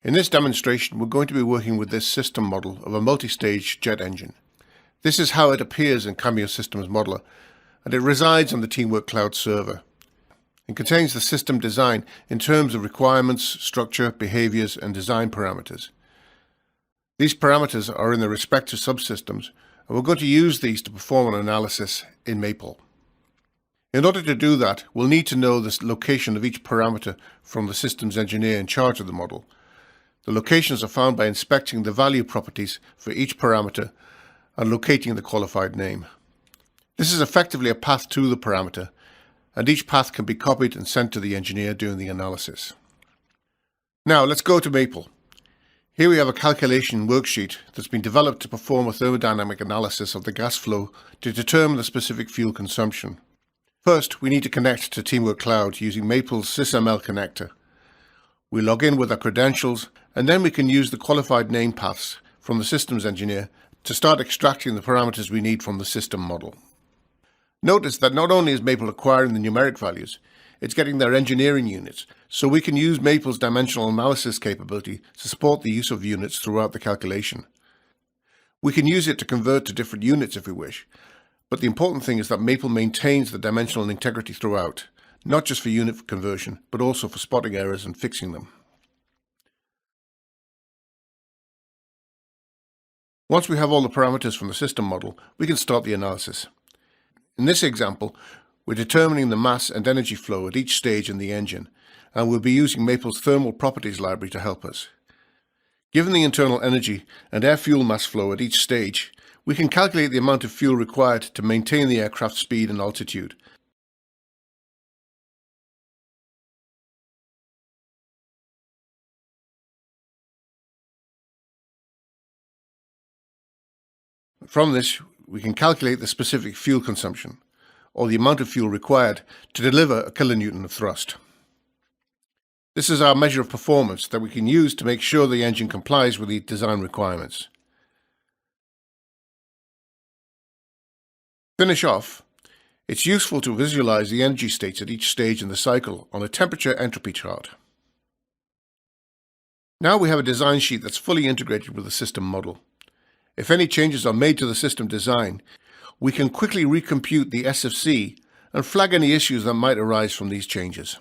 In this demonstration, we're going to be working with this system model of a multi-stage jet engine. This is how it appears in Cameo Systems Modeler, and it resides on the Teamwork Cloud server. It contains the system design in terms of requirements, structure, behaviors, and design parameters. These parameters are in the respective subsystems, and we're going to use these to perform an analysis in Maple. In order to do that, we'll need to know the location of each parameter from the systems engineer in charge of the model. The locations are found by inspecting the value properties for each parameter and locating the qualified name. This is effectively a path to the parameter, and each path can be copied and sent to the engineer during the analysis. Now let's go to Maple. Here we have a calculation worksheet that's been developed to perform a thermodynamic analysis of the gas flow to determine the specific fuel consumption. First, we need to connect to Teamwork Cloud using Maple's SysML connector. We log in with our credentials, and then we can use the qualified name paths from the systems engineer to start extracting the parameters we need from the system model. Notice that not only is Maple acquiring the numeric values, it's getting their engineering units, so we can use Maple's dimensional analysis capability to support the use of units throughout the calculation. We can use it to convert to different units if we wish, but the important thing is that Maple maintains the dimensional integrity throughout, not just for unit conversion, but also for spotting errors and fixing them. Once we have all the parameters from the system model, we can start the analysis. In this example, we're determining the mass and energy flow at each stage in the engine, and we'll be using Maple's thermal properties library to help us. Given the internal energy and air-fuel mass flow at each stage, we can calculate the amount of fuel required to maintain the aircraft's speed and altitude. From this, we can calculate the specific fuel consumption, or the amount of fuel required to deliver a kilonewton of thrust. This is our measure of performance that we can use to make sure the engine complies with the design requirements. Finish off, it's useful to visualize the energy states at each stage in the cycle on a temperature entropy chart. Now we have a design sheet that's fully integrated with the system model. If any changes are made to the system design, we can quickly recompute the SFC and flag any issues that might arise from these changes.